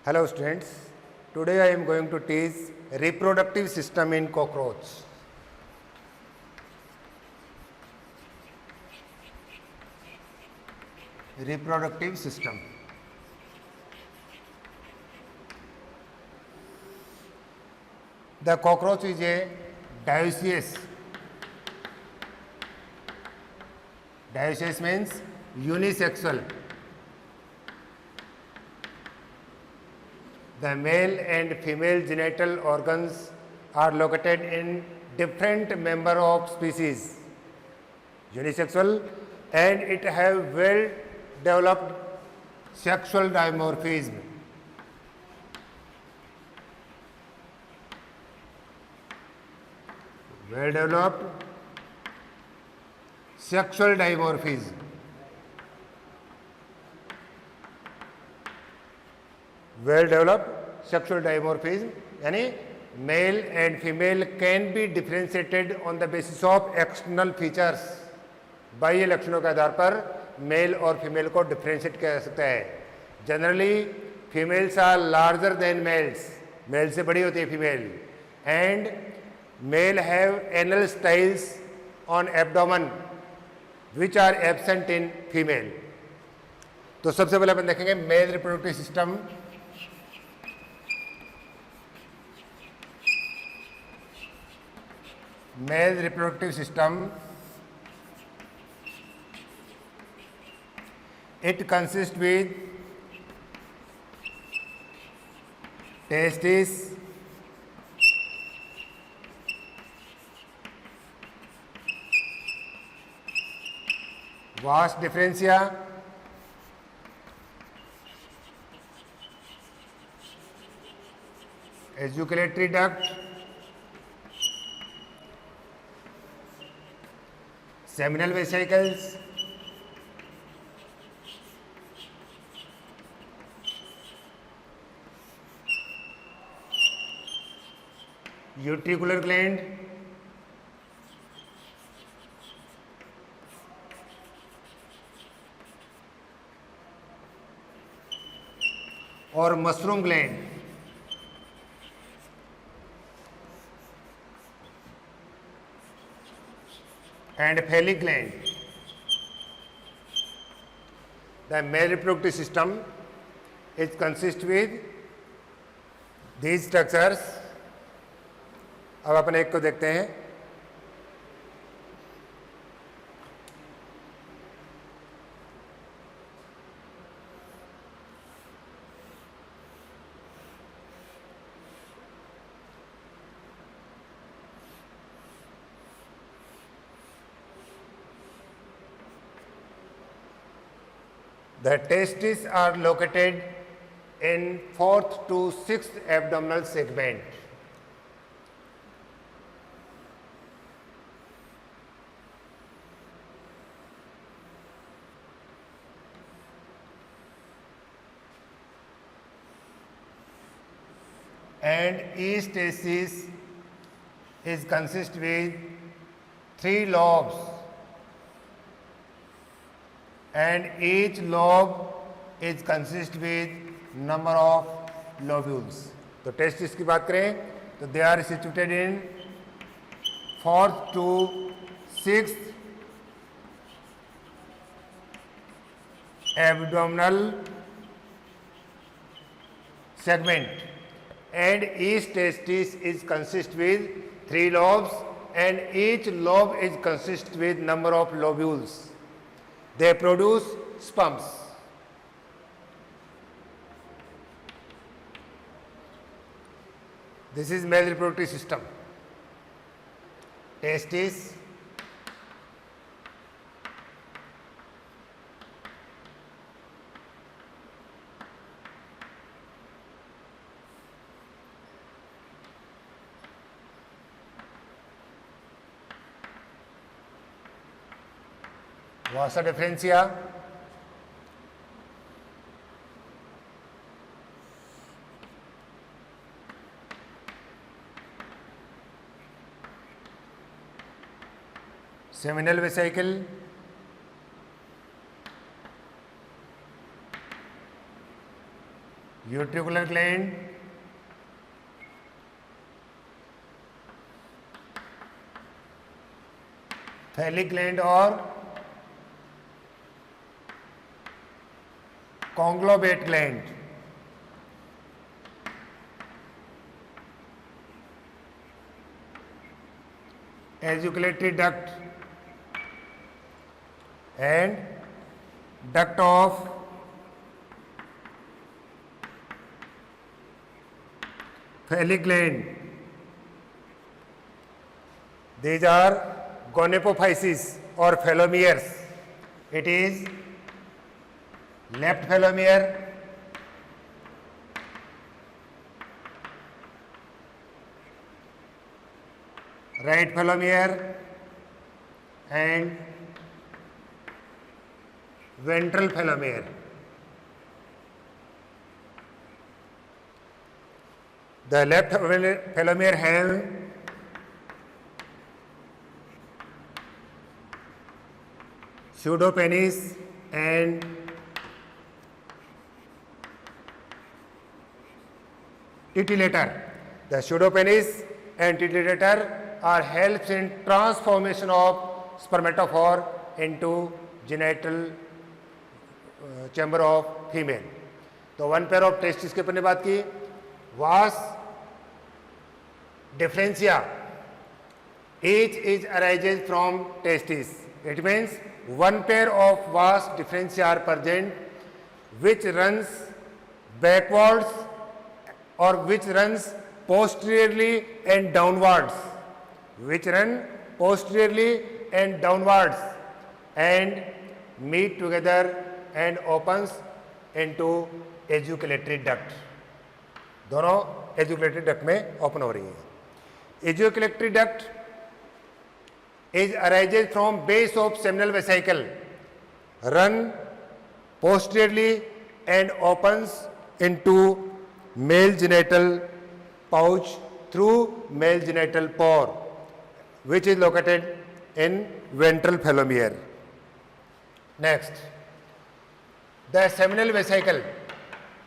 Hello students, today I am going to teach reproductive system in cockroach. Reproductive system. The cockroach is a dioecious. Dioecious means unisexual. The male and female genital organs are located in different member of species. Unisexual, and it have well developed sexual dimorphism. Well developed sexual dimorphism. Well developed sexual dimorphism यानी male and female can be differentiated on the basis of external features. बाह्य लक्षणों के आधार पर mail और female को differentiate किया जा सकता है. Generally females are larger than males. Male से बड़ी होती है female. And male have anal styles on abdomen which are absent in female. तो सबसे पहले अपन देखेंगे male reproductive system. Male reproductive system, it consists with testes, vas differentia, ejaculatory duct, seminal vesicles, utricular gland, और mushroom gland. And phallic gland. The male reproductive system is consist with these structures. अब अपन एक को देखते हैं. The testes are located in 4th to 6th abdominal segment. And each testis is consist with 3 lobes. And each lobe is consist with number of lobules. तो testis की बात करें तो they are situated in 4th to 6th abdominal segment, and each testis is consist with 3 lobes, and each lobe is consist with number of lobules. They produce sperms. This is male reproductive system. Testis, vasa differentia, seminal vesicle, utricular gland, phallic gland और conglobate gland. Ejaculatory duct and duct of phallic gland, these are gonapophysis or phelomeres. It is left phelomere, right phelomere and ventral phelomere. The left phelomere have pseudopenis and titillator. The pseudopenis and titillator are helps in transformation of spermatophore into genital chamber of female. तो one pair of testis के ऊपर ने बात की. वास differentia, each is arises from testis. It means one pair of vas differentia are present which runs backwards or which runs posteriorly and downwards, which run posteriorly and downwards and meet together and opens into ejaculatory duct. दोनों ejaculatory duct में open हो रही है. Ejaculatory duct is arises from base of seminal vesicle, run posteriorly and opens into male genital pouch through male genital pore, which is located in ventral phelomere. Next, the seminal vesicle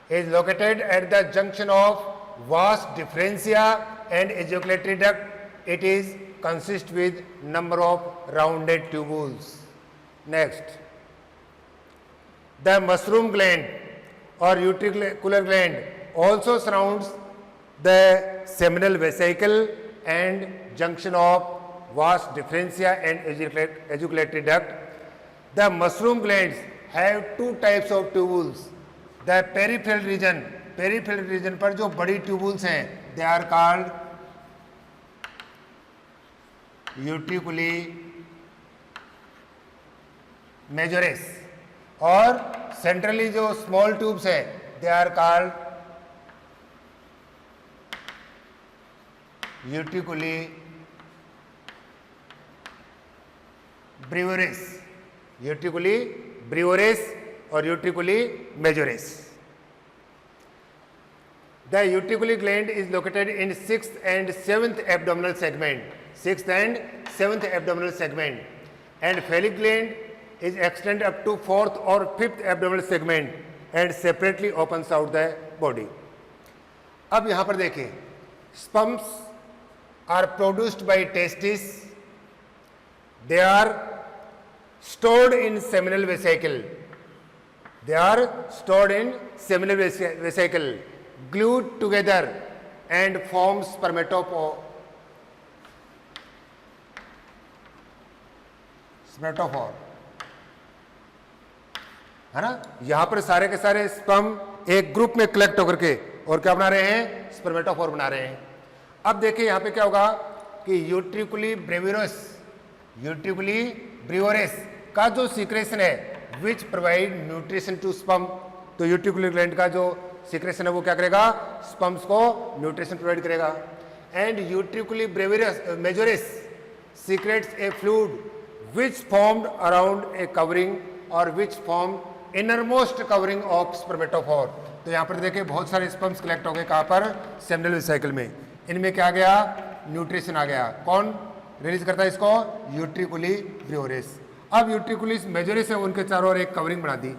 is located at the junction of vas differentia and ejaculatory duct. It is consist with number of rounded tubules. Next, the mushroom gland or utricular gland also surrounds the seminal vesicle and junction of vas differentia and ejaculatory duct. The mushroom glands have two types of tubules. The peripheral region पर जो बड़ी tubules हैं, they are called यूट्रिकुली मेजोरिस, और centrally जो small tubes है they are called यूट्रिकुली ब्रिवोरिस, यूट्रिकुली ब्रिवोरिस और यूट्रिकुली मेजोरिस. The utricular gland is located in 6th and 7th abdominal segment. 6th and 7th abdominal segment, and phallic gland is extended up to 4th or 5th abdominal segment and separately opens out the body. अब यहाँ पर देखें, sperms are produced by testes. They are stored in seminal vesicle. They are stored in seminal vesicle, glued together and form spermatophore. है ना. यहां पर सारे के सारे स्पर्म एक ग्रुप में कलेक्ट होकर के और क्या बना रहे हैं, स्पर्मेटोफोर बना रहे हैं. अब देखिए यहां पे क्या होगा कि यूट्रिकुली ब्रिवोरिस का जो सीक्रेशन है which provide nutrition to sperm. तो यूट्रिकुलर ग्लैंड का जो सीक्रेशन है वो क्या करेगा, स्पर्म्स को न्यूट्रिशन प्रोवाइड करेगा. And utriculi majores secretes a fluid which formed around a covering or which formed innermost covering of spermatophore. तो यहाँ पर देखिए बहुत सारे स्पर्म्स कलेक्ट हो गए कहाँ पर, सेमिनल वेसिकल में. इनमें क्या आ गया, न्यूट्रिशन आ गया. कौन रिलीज करता है इसको, यूट्रिकुली ब्रिवोरिस. अब यूट्रिकुली मेजोरिस है उनके चारों ओर एक कवरिंग बना दी,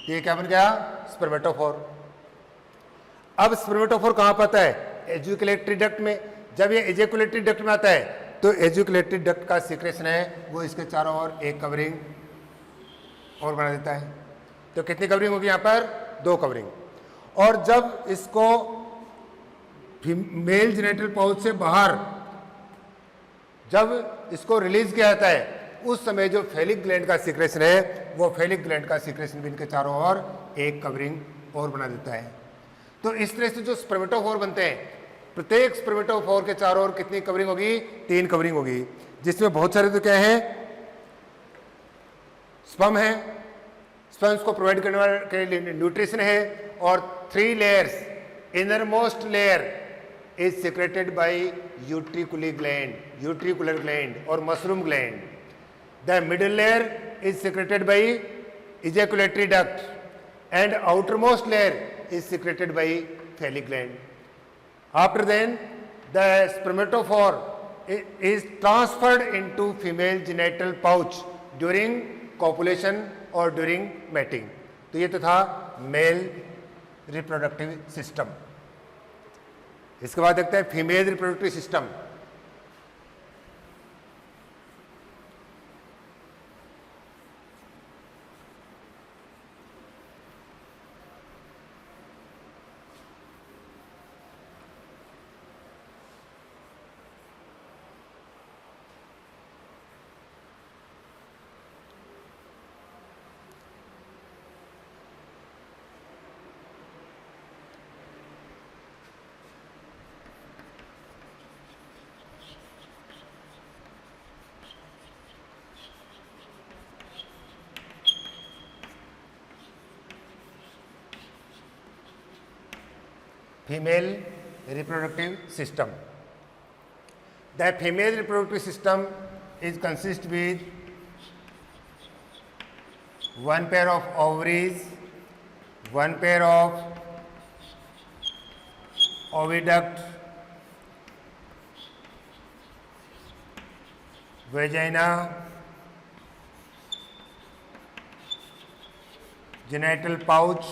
ये क्या बन गया, स्पर्मेटोफोर. अब स्पर्मेटोफोर कहाँ पाता है? एजुकुलेटरी डक्ट में। जब ये एजुकुलेटरी डक्ट में आता है तो एजुकुलेटरी डक्ट का सीक्रेशन है वो इसके चारों ओर एक कवरिंग और बना देता है। तो कितनी कवरिंग होगी यहाँ पर? 2 कवरिंग। और जब इसको मेल जेनिटल पाउच से बाहर जब इसको रिलीज किया जाता है उस समय जो फेलिक ग्लैंड का सीक्रेशन है वो फेलिक ग्लैंड का सीक्रेशन भी इनके चारों ओर एक कवरिंग और बना देता है। तो इस तरह से जो स्पर्मेटोफोर बनते हैं, प्रत्येक स्पर्मेटोफोर के चारों ओर कितनी कवरिंग होगी? 3 कवरिंग होगी, जिसमें बहुत सारे तो क्या है? स्पर्म है, स्पर्म्स को प्रोवाइड करने वाले के लिए न्यूट्रिशन है, और 3 layers, innermost layer is secreted by utricular gland or mushroom gland. The middle layer is secreted by ejaculatory duct and outermost layer is secreted by phallic gland. After then, the spermatophore is transferred into female genital pouch during copulation or during mating. तो ये तो था mail reproductive system. इसके बाद देखते हैं female reproductive system. Female reproductive system. The female reproductive system is consist with one pair of ovaries, one pair of oviduct, vagina, genital pouch,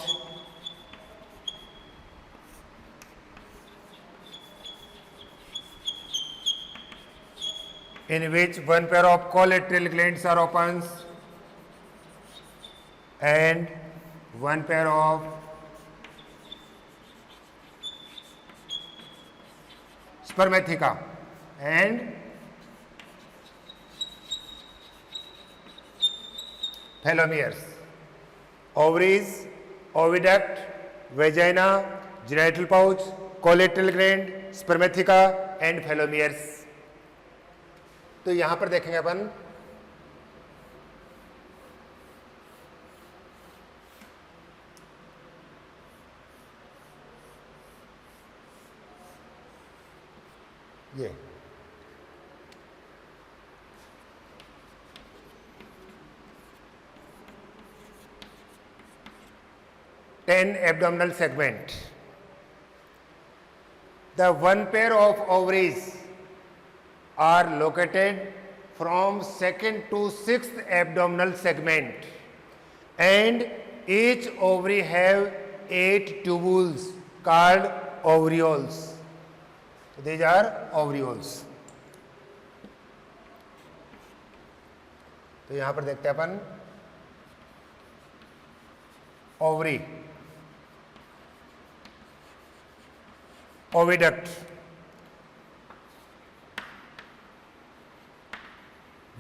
in which one pair of collateral glands are open and one pair of spermatheca and phelomeres. Ovaries, oviduct, vagina, genital pouch, collateral gland, spermatheca and phelomeres. तो यहां पर देखेंगे अपन ये 10 abdominal segment. The one pair of ovaries are located from 2nd to 6th abdominal segment and each ovary have 8 tubules called ovarioles. So these are ovarioles. तो यहां पर देखते हैं अपन ovary, oviduct,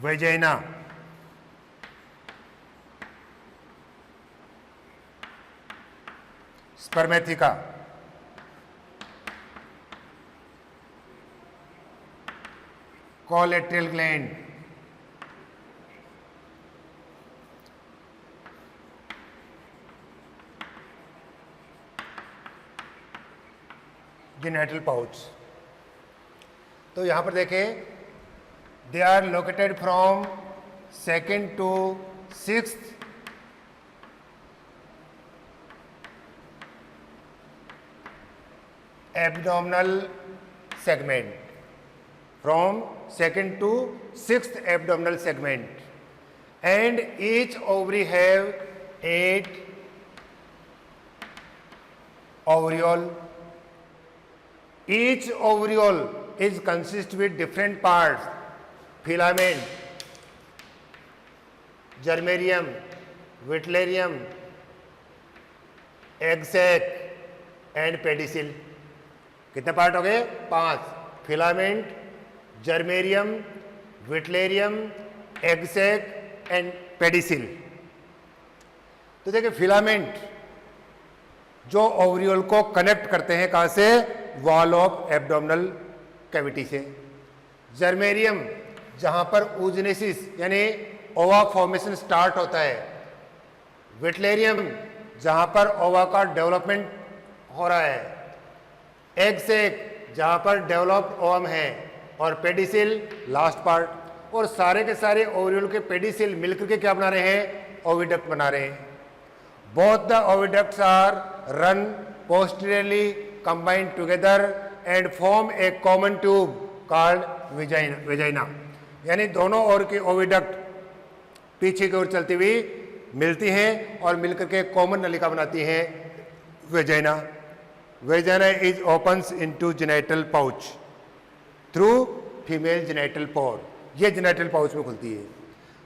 vagina, spermatheca, collateral gland, genital pouch. तो यहां पर देखें they are located from 2nd to 6th abdominal segment, from 2nd to 6th abdominal segment, and each ovary have 8 ovariole Each ovariole is consist with different parts: filament, germarium, vitellarium, egg sac and pedicel. कितने part हो गए? 5. Filament, germarium, vitellarium, egg sac and pedicel. तो देखिए filament जो ओवरियोल को connect करते हैं कहां से? वॉल ऑफ एब्डोमिनल कैविटी से. जर्मेरियम जहां पर oogenesis यानी ओवा फॉर्मेशन स्टार्ट होता है. विटलेरियम जहां पर ओवा का डेवलपमेंट हो रहा है. एग सैक जहां पर डेवलप्ड ओवम है. और पेडिसिल लास्ट पार्ट. और सारे के सारे ओवरियोल के पेडिसिल मिलकर के क्या बना रहे हैं? ओविडक्ट बना रहे हैं. Both the oviducts are run posteriorly combined together and form a common tube called vagina. यानी दोनों ओर के ओविडक्ट पीछे की ओर चलती हुई मिलती हैं और मिलकर के कॉमन नलिका बनाती हैं vagina. Vagina is opens into genital pouch through female genital pore. ये genital pouch में खुलती है.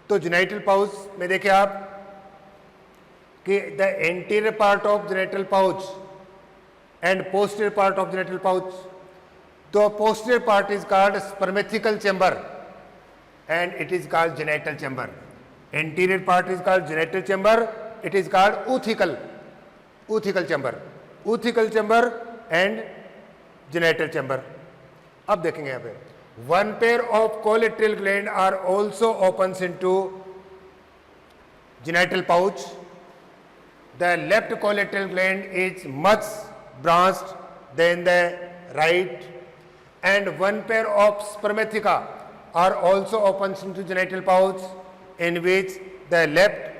तो genital pouch में देखिए आप कि the anterior part of genital pouch and posterior part of genital pouch. The posterior part is called spermatical chamber and it is called genital chamber. Anterior part is called genital chamber. It is called oothecal chamber. Oothecal chamber and genital chamber. अब देखेंगे यहाँ पे one pair of collateral gland are also opens into genital pouch. The left collateral gland is much branched than the right, and one pair of spermatheca are also opens into genital pouch, in which the left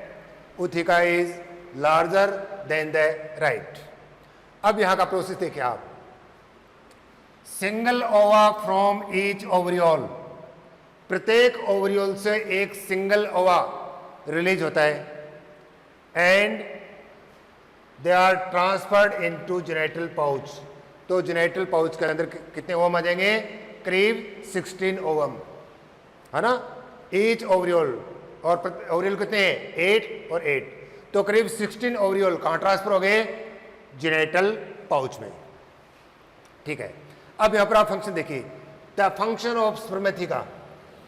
ootheca is larger than the right. अब यहां का process देखिए आप. Single ओवा from each ओवरियोल. प्रत्येक ओवरियोल से एक single ओवा रिलीज होता है and they are transferred into genital pouch. तो जेनिटल पाउच के अंदर कितने ओवम आ जाएंगे? करीब 16 ओवम है ना ईच ओवरियोल. और ओवरियोल कितने हैं? 8 और 8. तो करीब 16 ओवरियोल कहां ट्रांसफर हो गए? जेनिटल पाउच में. ठीक है. अब यहां पर आप फंक्शन देखिए. The function of spermatheca.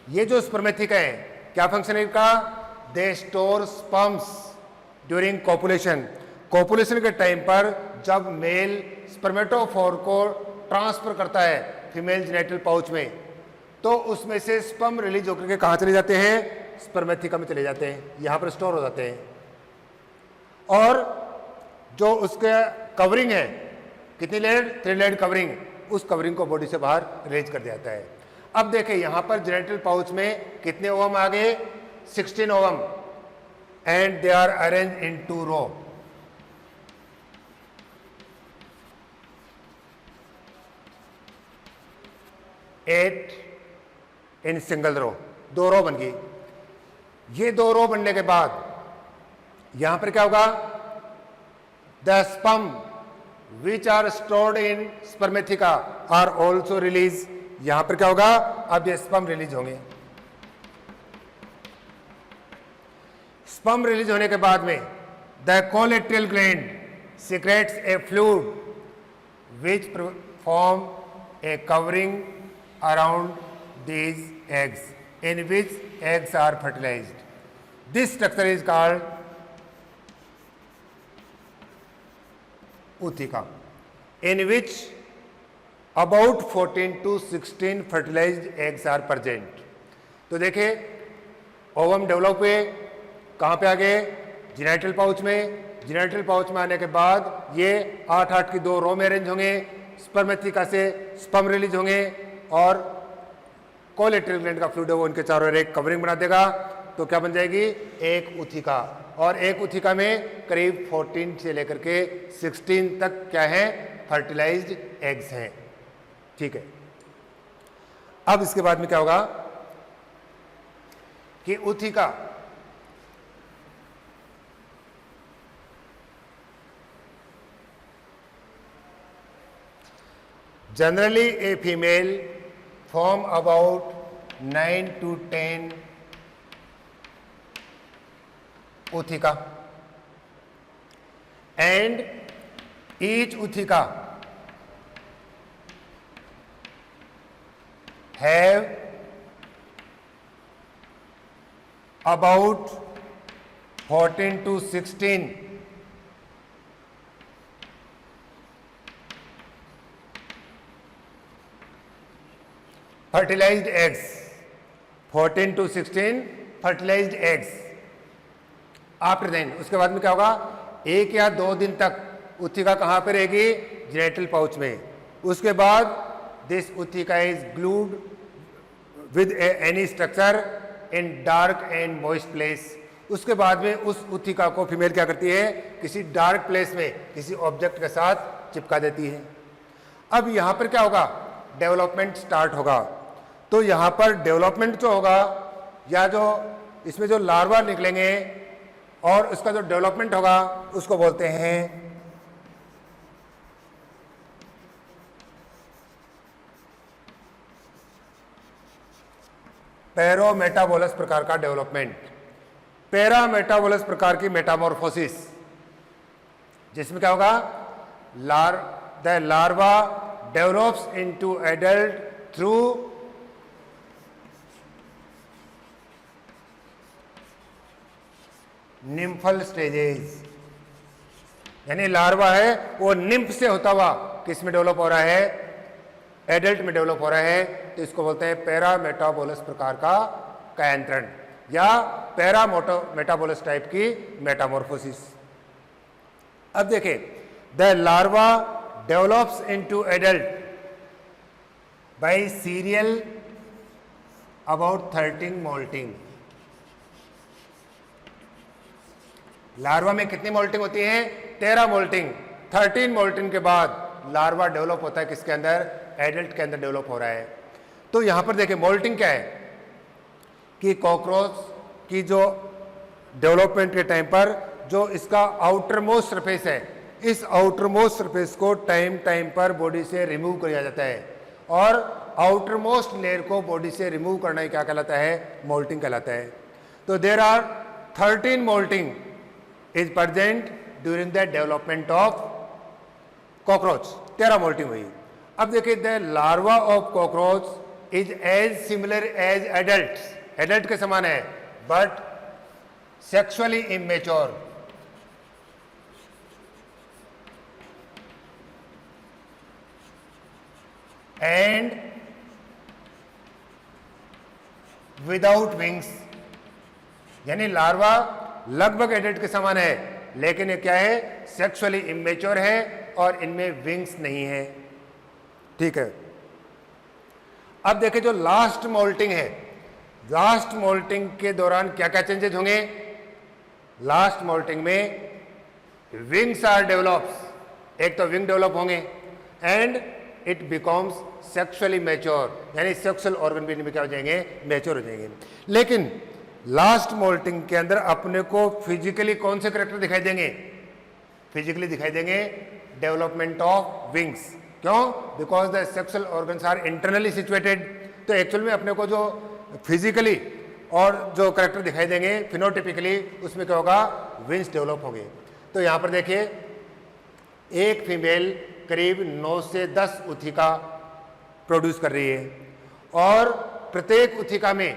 ये जो स्पर्मेथिका है क्या फंक्शन है इनका? They store sperms during copulation. Copulation के टाइम पर जब मेल स्पर्मेटोफोर को ट्रांसफर करता है फीमेल जेनिटल पाउच में, तो उसमें से स्पर्म रिलीज होकर के कहां चले जाते हैं? स्पर्मेथिका में चले जाते हैं. यहां पर स्टोर हो जाते हैं. और जो उसके कवरिंग है, कितनी लेयर? 3 layer covering. उस कवरिंग को बॉडी से बाहर रिलीज कर दिया जाता है. अब देखिए यहां पर जेनिटल पाउच में कितने ओवम आ गए? 16 ovum and they are arrange in 2 row. Eight in single row. 2 row बन गई. ये 2 रो बनने के बाद यहां पर क्या होगा? The sperm which are stored in spermatheca are also released. यहां पर क्या होगा? अब ये स्पर्म रिलीज होंगे. स्पर्म रिलीज होने के बाद में the collateral gland secretes a fluid which form a covering around these eggs, in which eggs are fertilized. This structure is called ootheca, in which about 14 to 16 fertilized eggs are present. तो देखिए ovum develop हुए कहाँ पे आ गए? Genital pouch में. Genital pouch में आने के बाद ये 8-8 की 2 रो में अरेंज होंगे. स्पर्मेथिका से स्पर्म रिलीज होंगे और कोलेटरल ग्लैंड का फ्लूइड वो इनके चारों ओर एक कवरिंग बना देगा. तो क्या बन जाएगी? एक ऊथिका. और एक ऊथिका में करीब 14 से लेकर के 16 तक क्या है? फर्टिलाइज्ड एग्स हैं. ठीक है. अब इसके बाद में क्या होगा कि ऊथिका Generally, a female form about 9 to 10 uthika, and each uthika have about 14 to 16 fertilized eggs, 14 to 16 fertilized eggs. After then, उसके बाद में क्या होगा, 1 या 2 दिन तक उथिका कहाँ पे रहेगी, जेनेटल पाउच में. उसके बाद this ootheca is glued with any structure in dark and moist place. उसके बाद में उस उथिका को फीमेल क्या करती है, किसी डार्क प्लेस में किसी ऑब्जेक्ट के साथ चिपका देती है. अब यहाँ पर क्या होगा, डेवलपमेंट स्टार्ट होगा. तो यहाँ पर डेवलपमेंट जो होगा, या जो इसमें जो लार्वा निकलेंगे और उसका जो डेवलपमेंट होगा उसको बोलते हैं पैरामेटाबोलस प्रकार का डेवलपमेंट. पैरामेटाबोलस प्रकार की मेटामॉर्फोसिस, जिसमें क्या होगा, the larva develops into adult through nymphal stages. यानी लार्वा है वो निम्फ से होता हुआ किस में डेवलप हो रहा है, एडल्ट में डेवलप हो रहा है. तो इसको बोलते हैं पैरामेटाबोलस प्रकार का कायांतरण या पैरामेटाबोलस टाइप की मेटामॉर्फोसिस. अब देखिए, the larva develops into adult by serial about 13 moulting. Larva में कितनी मोल्टिंग होती है, 13 मोल्टिंग. 13 मोल्टिंग के बाद लार्वा डेवलप होता है किसके अंदर, एडल्ट के अंदर डेवलप हो रहा है. तो यहां पर देखिए मोल्टिंग क्या है कि कॉकरोच की जो डेवलपमेंट के टाइम पर जो इसका आउटर मोस्ट सरफेस है, इस आउटर मोस्ट सरफेस को टाइम टाइम पर बॉडी से रिमूव किया जाता है. और आउटर मोस्ट लेयर को बॉडी से रिमूव करना ही क्या कहलाता है, मोल्टिंग कहलाता है. तो there are 13 moulting is present during the development of cockroach. 13 moulting हुई. अब देखिए, the larva of cockroach is as similar as adult, adult के समान है, but sexually immature. And without wings. यानी लार्वा लगभग एडल्ट के समान है, लेकिन ये क्या है, सेक्सुअली इमेच्योर है और इनमें विंग्स नहीं है. ठीक है. अब देखिए, जो लास्ट मोल्टिंग है, लास्ट मोल्टिंग के दौरान क्या क्या चेंजेस होंगे. लास्ट मोल्टिंग में विंग्स आर डेवलप्स, एक तो विंग डेवलप होंगे, and it becomes sexually mature. यानी सेक्सुअल ऑर्गन भी इनमें क्या हो जाएंगे, मैच्योर हो जाएंगे. लेकिन लास्ट मोल्टिंग के अंदर अपने को फिजिकली कौन से करेक्टर दिखाई देंगे, फिजिकली दिखाई देंगे डेवलपमेंट ऑफ विंग्स. क्यों, because the sexual organs are internally situated. तो एक्चुअल में अपने को जो फिजिकली और जो करेक्टर दिखाई देंगे फिनोटिपिकली, उसमें क्या होगा, विंग्स डेवलप होंगे. तो यहाँ पर देखिए, एक फीमेल करीब 9 से 10 उथिका प्रोड्यूस कर रही है, और प्रत्येक उथिका में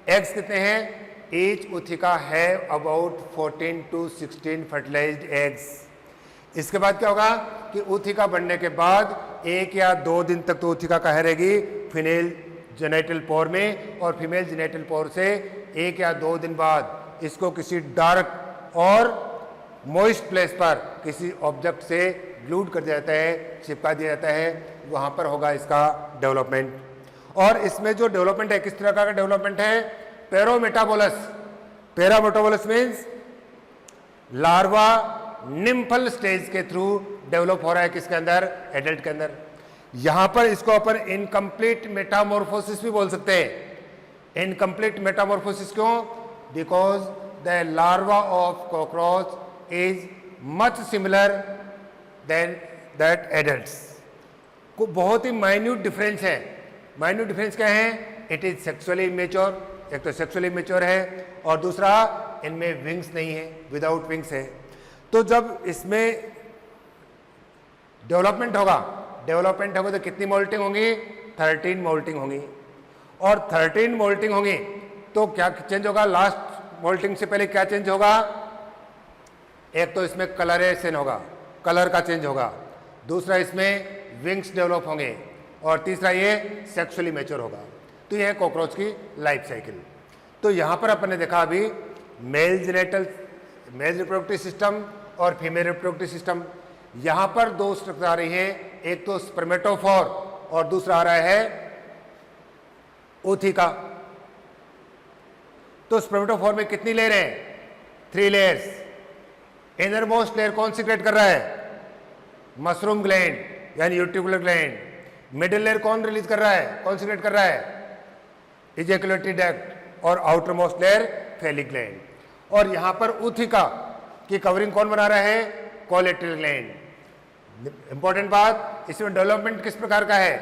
एग्स कितने हैं, ईच उथिका है अबाउट 14 to 16 फर्टिलाइज्ड एग्स. इसके बाद क्या होगा कि उथिका बनने के बाद 1 या 2 दिन तक तो उथिका कहाँ रहेगी, फीमेल जेनेटल पोर में, और फीमेल जेनेटल पोर से 1 या 2 दिन बाद इसको किसी डार्क और मॉइस्ट प्लेस पर किसी ऑब्जेक्ट से ग्लूड कर दिया जाता है, चिपका दिया जाता है. वहाँ पर होगा इसका डेवलपमेंट. और इसमें जो डेवलपमेंट है, किस तरह का डेवलपमेंट है, पैरामेटाबोलस. पैरामेटाबोलस मीन्स लार्वा निम्फल स्टेज के थ्रू डेवलप हो रहा है किसके अंदर, एडल्ट के अंदर. यहां पर इसको अपन इनकम्प्लीट मेटामॉर्फोसिस भी बोल सकते हैं. इनकम्प्लीट मेटामॉर्फोसिस क्यों, because the larva of cockroach is much similar than that adults. को बहुत ही माइन्यूट डिफरेंस है। माइन्यूट डिफरेंस क्या है? इट इज सेक्सुअली इमेच्योर, एक तो सेक्सुअली इमेच्योर है और दूसरा इनमें विंग्स नहीं है, विदाउट विंग्स है। तो जब इसमें डेवलपमेंट होगा तो कितनी मोल्टिंग होंगी? 13 मोल्टिंग होंगी। और 13 मोल्टिंग होंगी तो क्या चेंज होगा? लास्ट मोल्टिंग से पहले क्या चेंज होगा? एक तो इसमें कलरेशन होगा, कलर का चेंज होगा, दूसरा इसमें विंग्स डेवलप होंगे और तीसरा ये सेक्सुअली मैच्योर होगा। तो यह है कॉकरोच की लाइफ साइकिल। तो यहाँ पर अपन ने देखा अभी मेल रिप्रोडक्टिव सिस्टम और फीमेल रिप्रोडक्टिव सिस्टम। यहाँ पर दो स्ट्रक्चर आ रही है, एक तो स्पर्मेटोफोर और दूसरा आ रहा है ओथिका। तो स्पर्मेटोफोर में कितनी लेयर है? 3 लेयर्स। इनर मोस्ट लेयर कौन सीक्रेट कर रहा है? मशरूम ग्लैंड यानी यूट्रिकुलर ग्लैंड। मिडिल लेयर कौन रिलीज कर रहा है, कौन सीक्रेट कर रहा है? Ejaculatory duct. और आउटर मोस्ट लेयर फेलिक ग्लैंड। और यहां पर ओथिका की कवरिंग कौन बना रहा है? Collateral gland. इंपॉर्टेंट बात, इसमें डेवलपमेंट किस प्रकार का है?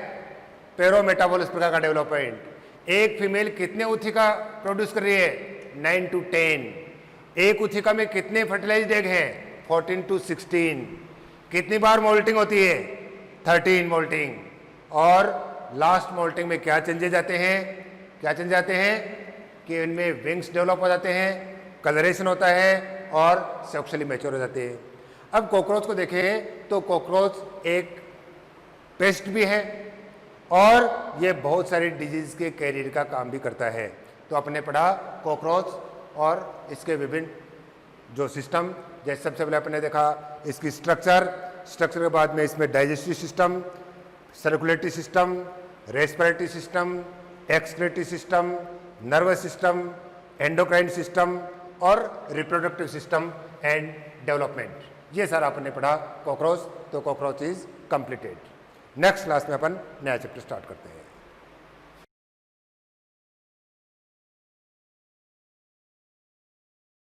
पेरोमेटाबोल इस प्रकार का डेवलपमेंट। एक फीमेल कितने ओथिका प्रोड्यूस कर रही है? 9 to 10। एक ओथिका में कितने फर्टिलाइज्ड एग हैं? 14 to 16। कितनी बार मोल्टिंग होती है? 13 मोल्टिंग। और लास्ट मोल्टिंग में क्या चेंजेस आते हैं? क्या चेंजेस आते हैं कि इनमें विंग्स डेवलप हो जाते हैं, कलरेशन होता है और सेक्सुअली मैच्योर हो जाते हैं। अब कॉकरोच को देखें तो कॉकरोच एक पेस्ट भी है और ये बहुत सारी डिजीज के कैरियर का काम भी करता है। तो आपने पढ़ा कॉकरोच और इसके विभिन्न जो सिस्टम, जैसे सबसे पहले आपने देखा इसकी स्ट्रक्चर के बाद में इसमें digestive system, circulatory system, respiratory system, excretory system, nervous system, endocrine system और रिप्रोडक्टिव सिस्टम एंड डेवलपमेंट। ये सारा आपने पढ़ा कॉकरोच। तो cockroach is completed. Next class में अपन नया चैप्टर स्टार्ट करते हैं।